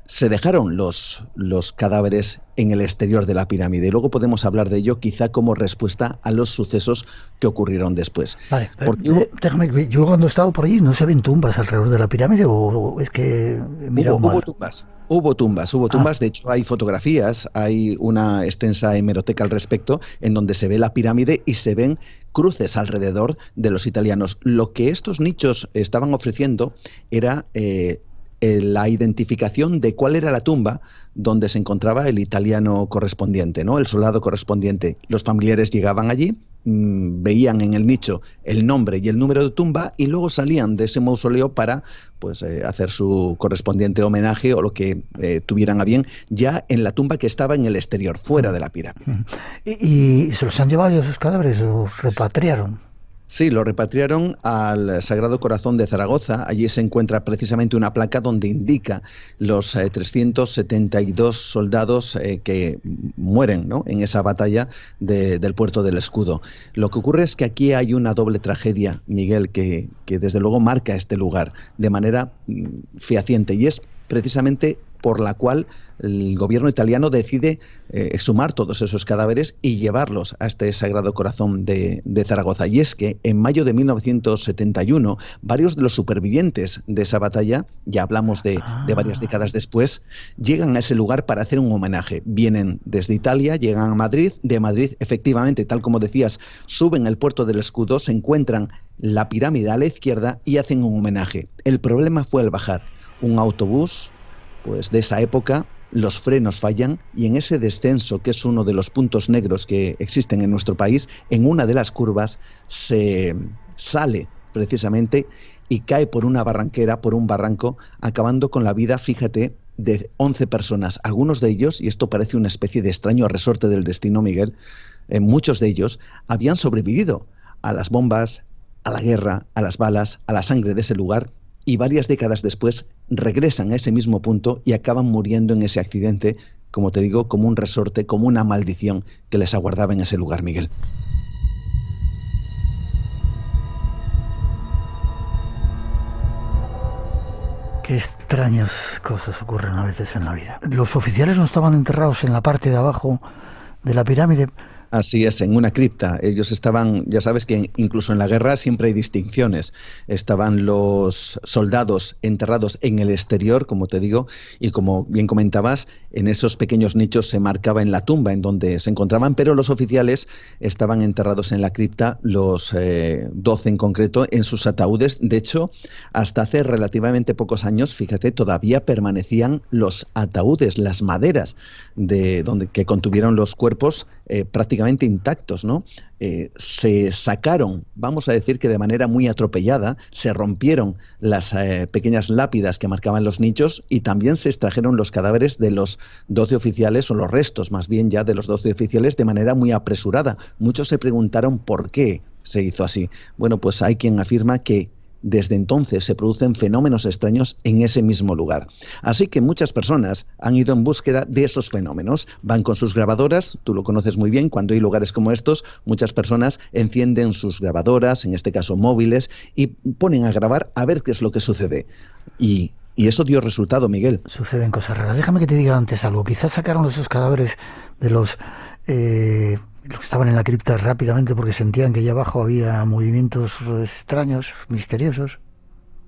Speaker 14: Se dejaron los cadáveres en el exterior de la pirámide y luego podemos hablar de ello quizá como respuesta a los sucesos que ocurrieron después.
Speaker 3: Vale, déjame, yo cuando he estado por allí, ¿no se ven tumbas alrededor de la pirámide o es que he mirado mal?
Speaker 14: Hubo tumbas, de hecho hay fotografías, hay una extensa hemeroteca al respecto en donde se ve la pirámide y se ven cruces alrededor de los italianos. Lo que estos nichos estaban ofreciendo era la identificación de cuál era la tumba donde se encontraba el italiano correspondiente, ¿no? El soldado correspondiente. Los familiares llegaban allí, veían en el nicho el nombre y el número de tumba y luego salían de ese mausoleo para hacer su correspondiente homenaje o lo que tuvieran a bien ya en la tumba que estaba en el exterior, fuera de la pirámide.
Speaker 3: ¿Y se los han llevado esos cadáveres? ¿Los repatriaron?
Speaker 14: Sí, lo repatriaron al Sagrado Corazón de Zaragoza. Allí se encuentra precisamente una placa donde indica los 372 soldados que mueren, ¿no?, en esa batalla del Puerto del Escudo. Lo que ocurre es que aquí hay una doble tragedia, Miguel, que desde luego marca este lugar de manera fehaciente, y es precisamente por la cual el gobierno italiano decide exhumar todos esos cadáveres y llevarlos a este Sagrado Corazón de Zaragoza. Y es que en mayo de 1971, varios de los supervivientes de esa batalla, ya hablamos de varias décadas después, llegan a ese lugar para hacer un homenaje. Vienen desde Italia, llegan a Madrid, de Madrid, efectivamente, tal como decías, suben al Puerto del Escudo, se encuentran la pirámide a la izquierda y hacen un homenaje. El problema fue al bajar. Un autobús, pues de esa época, los frenos fallan y en ese descenso, que es uno de los puntos negros que existen en nuestro país, en una de las curvas se sale precisamente y cae por una barranquera, por un barranco, acabando con la vida, fíjate, de 11 personas. Algunos de ellos, y esto parece una especie de extraño resorte del destino, Miguel, muchos de ellos habían sobrevivido a las bombas, a la guerra, a las balas, a la sangre de ese lugar, y varias décadas después regresan a ese mismo punto y acaban muriendo en ese accidente, como te digo, como un resorte, como una maldición que les aguardaba en ese lugar, Miguel.
Speaker 3: Qué extrañas cosas ocurren a veces en la vida. Los oficiales no estaban enterrados en la parte de abajo de la pirámide
Speaker 14: Así es, en una cripta. Ellos estaban, ya sabes que incluso en la guerra siempre hay distinciones. Estaban los soldados enterrados en el exterior, como te digo, y como bien comentabas, en esos pequeños nichos se marcaba en la tumba en donde se encontraban, pero los oficiales estaban enterrados en la cripta, los 12 en concreto, en sus ataúdes. De hecho, hasta hace relativamente pocos años, fíjate, todavía permanecían los ataúdes, las maderas de donde que contuvieron los cuerpos prácticamente intactos, ¿no? Se sacaron, vamos a decir que de manera muy atropellada, se rompieron las pequeñas lápidas que marcaban los nichos y también se extrajeron los cadáveres de los 12 oficiales, o los restos más bien ya de los 12 oficiales, de manera muy apresurada. Muchos se preguntaron por qué se hizo así. Bueno, pues hay quien afirma que desde entonces se producen fenómenos extraños en ese mismo lugar. Así que muchas personas han ido en búsqueda de esos fenómenos. Van con sus grabadoras, tú lo conoces muy bien, cuando hay lugares como estos, muchas personas encienden sus grabadoras, en este caso móviles, y ponen a grabar a ver qué es lo que sucede. Y eso dio resultado, Miguel.
Speaker 3: Suceden cosas raras. Déjame que te diga antes algo. Quizás sacaron esos cadáveres de los que estaban en la cripta rápidamente porque sentían que allá abajo había movimientos extraños, misteriosos.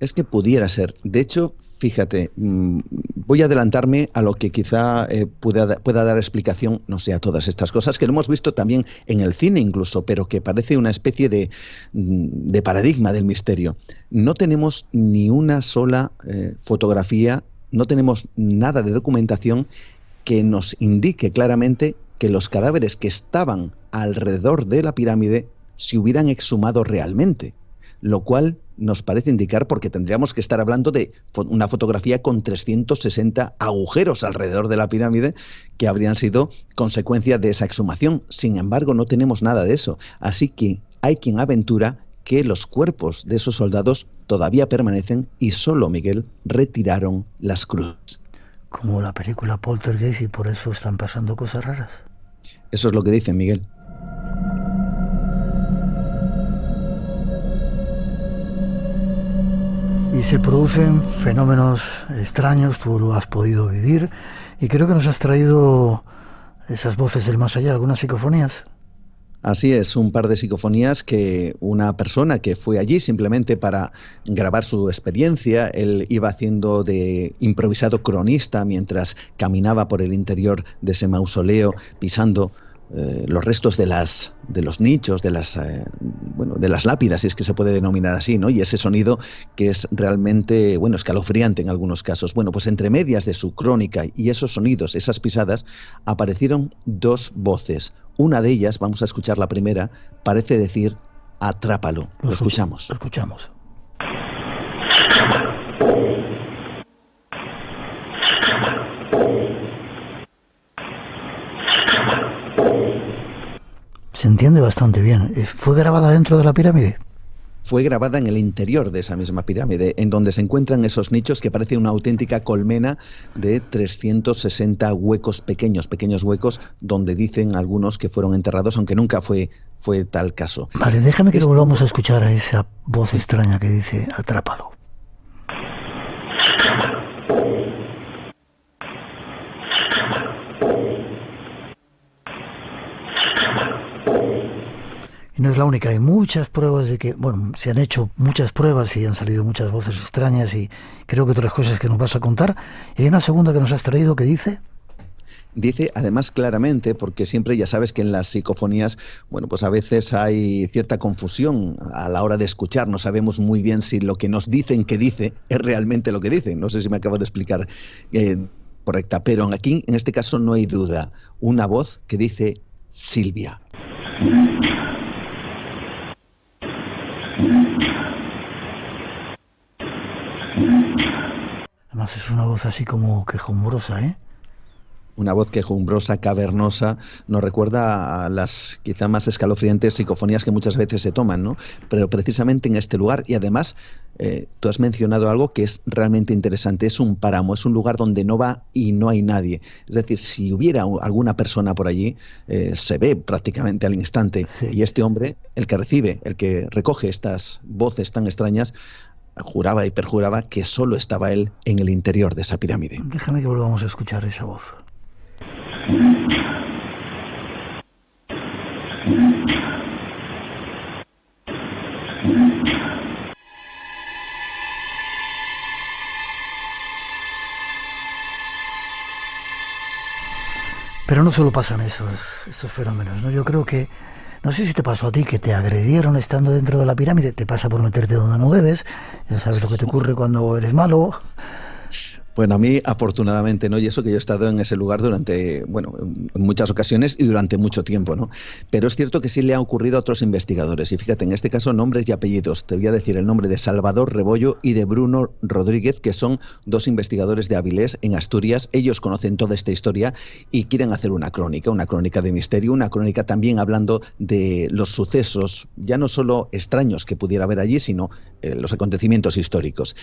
Speaker 14: Es que pudiera ser. De hecho, fíjate, voy a adelantarme a lo que quizá pueda dar explicación, no sé, a todas estas cosas, que lo hemos visto también en el cine incluso, pero que parece una especie de paradigma del misterio. No tenemos ni una sola fotografía, no tenemos nada de documentación que nos indique claramente que los cadáveres que estaban alrededor de la pirámide se hubieran exhumado realmente, lo cual nos parece indicar, porque tendríamos que estar hablando de una fotografía con 360 agujeros alrededor de la pirámide que habrían sido consecuencia de esa exhumación. Sin embargo, no tenemos nada de eso. Así que hay quien aventura que los cuerpos de esos soldados todavía permanecen y solo, Miguel, retiraron las cruces.
Speaker 3: Como la película Poltergeist, y por eso están pasando cosas raras.
Speaker 14: Eso es lo que dicen, Miguel.
Speaker 3: Y se producen fenómenos extraños, tú lo has podido vivir, y creo que nos has traído esas voces del más allá, algunas psicofonías.
Speaker 14: Así es, un par de psicofonías que una persona que fue allí simplemente para grabar su experiencia, él iba haciendo de improvisado cronista mientras caminaba por el interior de ese mausoleo, pisando los restos de los nichos, de las lápidas, si es que se puede denominar así, ¿no? Y ese sonido que es realmente, escalofriante en algunos casos. Bueno, pues entre medias de su crónica y esos sonidos, esas pisadas, aparecieron dos voces. Una de ellas, vamos a escuchar la primera, parece decir atrápalo. Lo escuchamos.
Speaker 3: Lo escuchamos. Se entiende bastante bien. ¿Fue grabada dentro de la pirámide?
Speaker 14: Fue grabada en el interior de esa misma pirámide, en donde se encuentran esos nichos que parece una auténtica colmena de 360 huecos pequeños huecos, donde dicen algunos que fueron enterrados, aunque nunca fue tal caso.
Speaker 3: Vale, déjame que lo volvamos a escuchar a esa voz extraña que dice atrápalo. Y no es la única, hay muchas pruebas de que, se han hecho muchas pruebas y han salido muchas voces extrañas y creo que otras cosas que nos vas a contar. Y hay una segunda que nos has traído que dice...
Speaker 14: Dice además claramente, porque siempre ya sabes que en las psicofonías, pues a veces hay cierta confusión a la hora de escuchar, no sabemos muy bien si lo que nos dicen que dice es realmente lo que dicen. No sé si me acabo de explicar correcta, pero aquí en este caso no hay duda. Una voz que dice Silvia.
Speaker 3: Además es una voz así como quejumbrosa, ¿eh?
Speaker 14: Una voz quejumbrosa, cavernosa, nos recuerda a las quizá más escalofriantes psicofonías que muchas veces se toman, ¿no? Pero precisamente en este lugar, y además tú has mencionado algo que es realmente interesante, es un páramo, es un lugar donde no va y no hay nadie. Es decir, si hubiera alguna persona por allí, se ve prácticamente al instante. Sí. Y este hombre, el que recoge estas voces tan extrañas, juraba y perjuraba que solo estaba él en el interior de esa pirámide.
Speaker 3: Déjame que volvamos a escuchar esa voz. Pero no solo pasan esos fenómenos, ¿no? Yo creo que, no sé si te pasó a ti, que te agredieron estando dentro de la pirámide, te pasa por meterte donde no debes, ya sabes lo que te ocurre cuando eres malo.
Speaker 14: Bueno, a mí afortunadamente no, y eso que yo he estado en ese lugar durante, bueno, en muchas ocasiones y durante mucho tiempo, ¿no? Pero es cierto que sí le ha ocurrido a otros investigadores, y fíjate, en este caso nombres y apellidos. Te voy a decir el nombre de Salvador Rebollo y de Bruno Rodríguez, que son dos investigadores de Avilés, en Asturias. Ellos conocen toda esta historia y quieren hacer una crónica de misterio, una crónica también hablando de los sucesos, ya no solo extraños que pudiera haber allí, sino los acontecimientos históricos.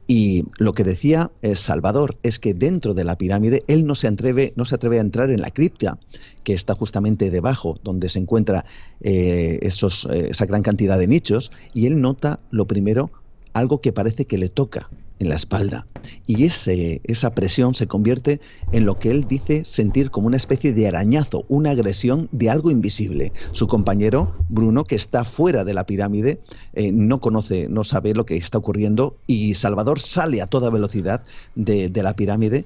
Speaker 14: Y lo que decía Salvador es que dentro de la pirámide él no se atreve a entrar en la cripta, que está justamente debajo, donde se encuentra esa gran cantidad de nichos, y él nota lo primero, algo que parece que le toca en la espalda, y esa presión se convierte en lo que él dice sentir como una especie de arañazo, una agresión de algo invisible. Su compañero Bruno, que está fuera de la pirámide, no sabe lo que está ocurriendo, y Salvador sale a toda velocidad de la pirámide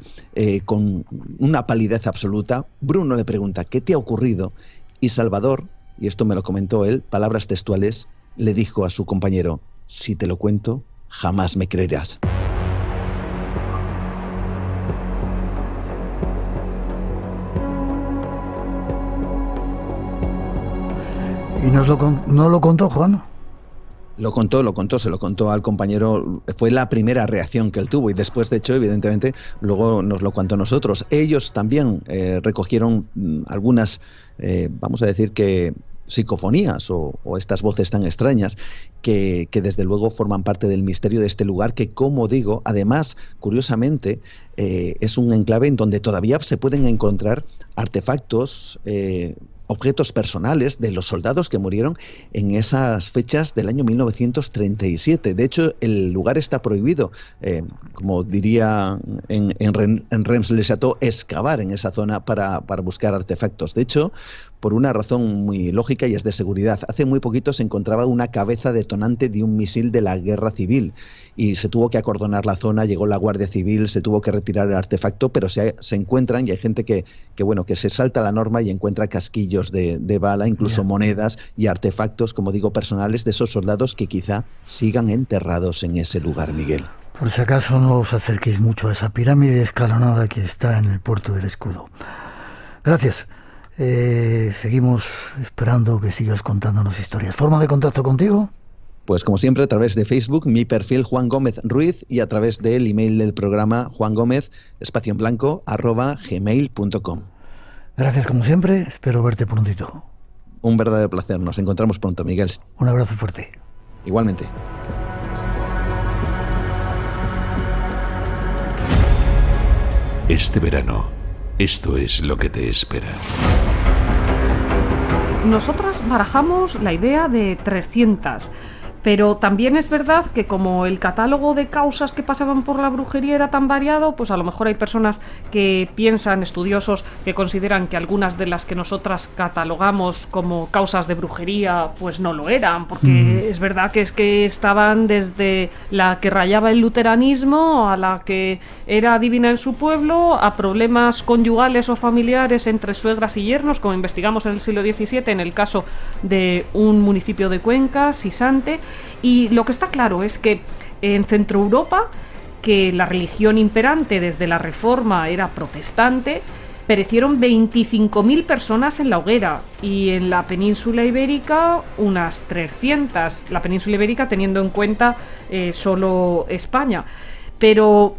Speaker 14: con una palidez absoluta. Bruno le pregunta ¿qué te ha ocurrido? Y Salvador, y esto me lo comentó él, palabras textuales, le dijo a su compañero: si te lo cuento, jamás me creerás.
Speaker 3: ¿Y no lo contó, Juan?
Speaker 14: Lo contó, se lo contó al compañero. Fue la primera reacción que él tuvo, y después, de hecho, evidentemente, luego nos lo contó a nosotros. Ellos también recogieron algunas, vamos a decir que psicofonías o estas voces tan extrañas que desde luego forman parte del misterio de este lugar, que, como digo, además, curiosamente, es un enclave en donde todavía se pueden encontrar artefactos, objetos personales de los soldados que murieron en esas fechas del año 1937. De hecho, el lugar está prohibido, como diría en Reims-le-Château, excavar en esa zona para buscar artefactos. De hecho, por una razón muy lógica, y es de seguridad. Hace muy poquito se encontraba una cabeza detonante de un misil de la Guerra Civil y se tuvo que acordonar la zona, llegó la Guardia Civil, se tuvo que retirar el artefacto, pero se encuentran, y hay gente que se salta la norma y encuentra casquillos de bala, incluso monedas y artefactos, como digo, personales de esos soldados que quizá sigan enterrados en ese lugar, Miguel.
Speaker 3: Por si acaso no os acerquéis mucho a esa pirámide escalonada que está en el puerto del Escudo. Gracias. Seguimos esperando que sigas contándonos historias. ¿Forma de contacto contigo?
Speaker 14: Pues como siempre, a través de Facebook, mi perfil Juan Gómez Ruiz, y a través del email del programa juangomez_gmail.com.
Speaker 3: Gracias como siempre, espero verte prontito.
Speaker 14: Un verdadero placer, nos encontramos pronto, Miguel.
Speaker 3: Un abrazo fuerte.
Speaker 14: Igualmente.
Speaker 6: Este verano, esto es lo que te espera.
Speaker 15: Nosotras barajamos la idea de 300, pero también es verdad que como el catálogo de causas que pasaban por la brujería era tan variado, pues a lo mejor hay personas que piensan, estudiosos, que consideran que algunas de las que nosotras catalogamos como causas de brujería, pues no lo eran, porque es verdad que estaban desde la que rayaba el luteranismo a la que era adivina en su pueblo, a problemas conyugales o familiares entre suegras y yernos, como investigamos en el siglo XVII en el caso de un municipio de Cuenca, Sisante. Y lo que está claro es que en Centro Europa, que la religión imperante desde la Reforma era protestante, perecieron 25.000 personas en la hoguera, y en la península ibérica unas 300, la península ibérica teniendo en cuenta solo España. Pero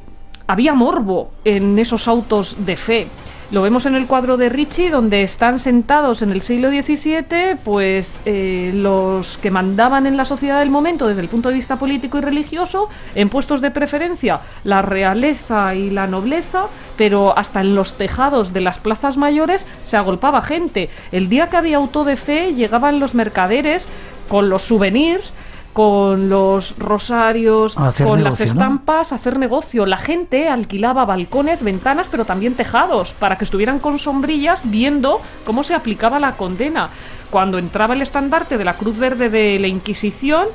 Speaker 15: había morbo en esos autos de fe. Lo vemos en el cuadro de Ricci, donde están sentados en el siglo XVII pues los que mandaban en la sociedad del momento desde el punto de vista político y religioso, en puestos de preferencia la realeza y la nobleza, pero hasta en los tejados de las plazas mayores se agolpaba gente. El día que había auto de fe llegaban los mercaderes con los souvenirs con los rosarios, con las
Speaker 3: negocio,
Speaker 15: estampas, hacer negocio. La gente alquilaba balcones, ventanas, pero también tejados, para que estuvieran con sombrillas viendo cómo se aplicaba la condena. Cuando entraba el estandarte de la Cruz Verde de la Inquisición,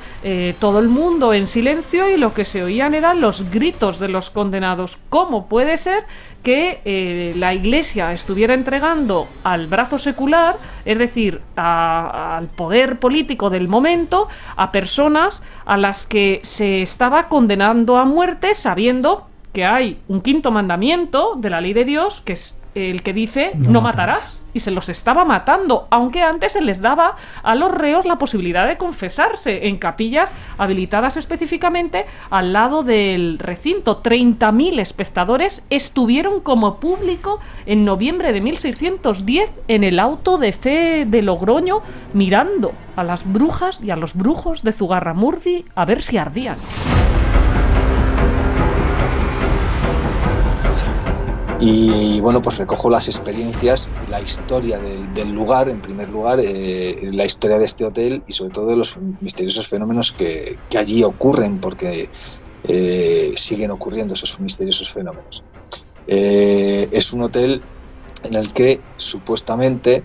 Speaker 15: todo el mundo en silencio, y lo que se oían eran los gritos de los condenados. ¿Cómo puede ser que la Iglesia estuviera entregando al brazo secular, es decir, al poder político del momento, a personas a las que se estaba condenando a muerte, sabiendo que hay un quinto mandamiento de la ley de Dios, que es el que dice no matarás? Y se los estaba matando, aunque antes se les daba a los reos la posibilidad de confesarse en capillas habilitadas específicamente al lado del recinto. 30.000 espectadores estuvieron como público en noviembre de 1610 en el auto de fe de Logroño, mirando a las brujas y a los brujos de Zugarramurdi a ver si ardían.
Speaker 16: Y bueno, pues recojo las experiencias y la historia del lugar, en primer lugar, la historia de este hotel y sobre todo de los misteriosos fenómenos que allí ocurren, porque siguen ocurriendo esos misteriosos fenómenos. Es un hotel en el que supuestamente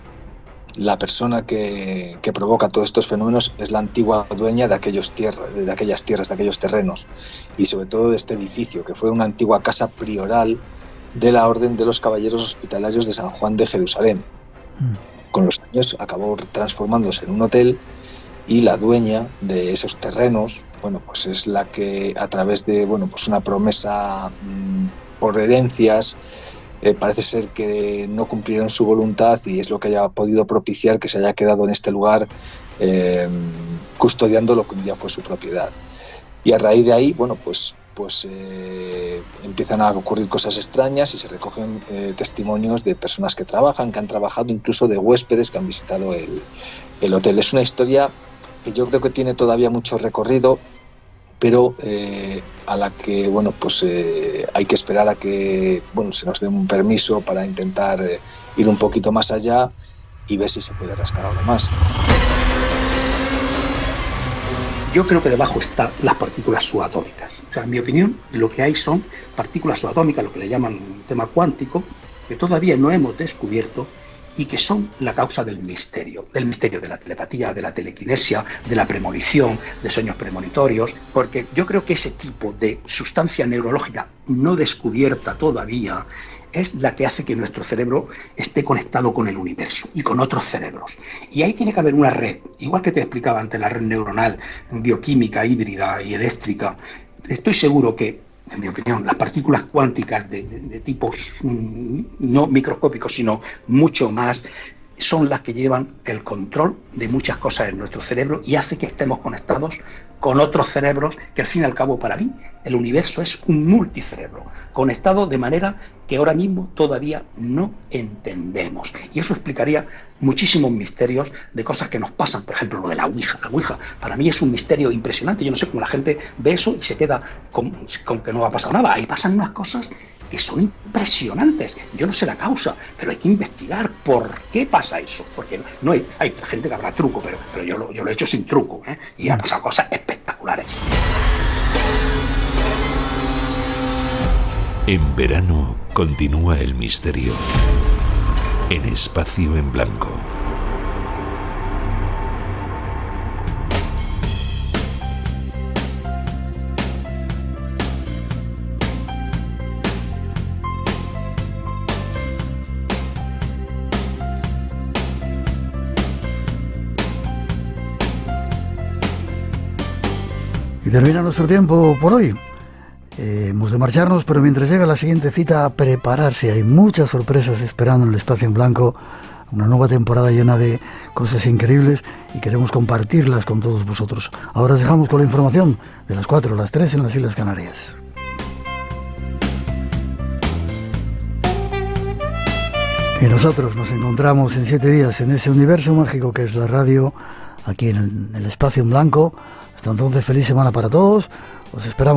Speaker 16: la persona que provoca todos estos fenómenos es la antigua dueña de aquellas tierras, de aquellos terrenos, y sobre todo de este edificio, que fue una antigua casa prioral de la Orden de los Caballeros Hospitalarios de San Juan de Jerusalén. Con los años acabó transformándose en un hotel, y la dueña de esos terrenos, bueno, pues es la que, a través de, bueno, pues una promesa por herencias, parece ser que no cumplieron su voluntad, y es lo que haya podido propiciar que se haya quedado en este lugar custodiando lo que un día fue su propiedad. Y a raíz de ahí, bueno, pues empiezan a ocurrir cosas extrañas, y se recogen testimonios de personas que han trabajado, incluso de huéspedes que han visitado el hotel. Es una historia que yo creo que tiene todavía mucho recorrido, pero a la que, bueno, pues hay que esperar a que, bueno, se nos dé un permiso para intentar ir un poquito más allá y ver si se puede rascar algo más.
Speaker 17: Yo creo que debajo están las partículas subatómicas. O sea, en mi opinión, lo que hay son partículas subatómicas, lo que le llaman un tema cuántico, que todavía no hemos descubierto y que son la causa del misterio de la telepatía, de la telequinesia, de la premonición, de sueños premonitorios, porque yo creo que ese tipo de sustancia neurológica no descubierta todavía es la que hace que nuestro cerebro esté conectado con el universo y con otros cerebros. Y ahí tiene que haber una red, igual que te explicaba antes, la red neuronal, bioquímica, híbrida y eléctrica. Estoy seguro que, en mi opinión, las partículas cuánticas de tipos no microscópicos, sino mucho más, son las que llevan el control de muchas cosas en nuestro cerebro y hace que estemos conectados con otros cerebros, que al fin y al cabo, para mí, el universo es un multicerebro, conectado de manera que ahora mismo todavía no entendemos. Y eso explicaría muchísimos misterios de cosas que nos pasan, por ejemplo, lo de la Ouija. La Ouija para mí es un misterio impresionante. Yo no sé cómo la gente ve eso y se queda con que no ha pasado nada. Ahí pasan unas cosas que son impresionantes. Yo no sé la causa, pero hay que investigar por qué pasa eso. Porque no hay gente que habrá truco, pero yo lo he hecho sin truco, y han pasado cosas espectaculares.
Speaker 6: En verano continúa el misterio en Espacio en Blanco.
Speaker 3: Y termina nuestro tiempo por hoy. Hemos de marcharnos, pero mientras llega la siguiente cita, a prepararse. Hay muchas sorpresas esperando en el Espacio en Blanco, una nueva temporada llena de cosas increíbles, y queremos compartirlas con todos vosotros. Ahora os dejamos con la información de las 4 a las 3 en las Islas Canarias. Y nosotros nos encontramos en 7 días en ese universo mágico que es la radio, aquí en el Espacio en Blanco. Hasta entonces, feliz semana para todos. Os esperamos.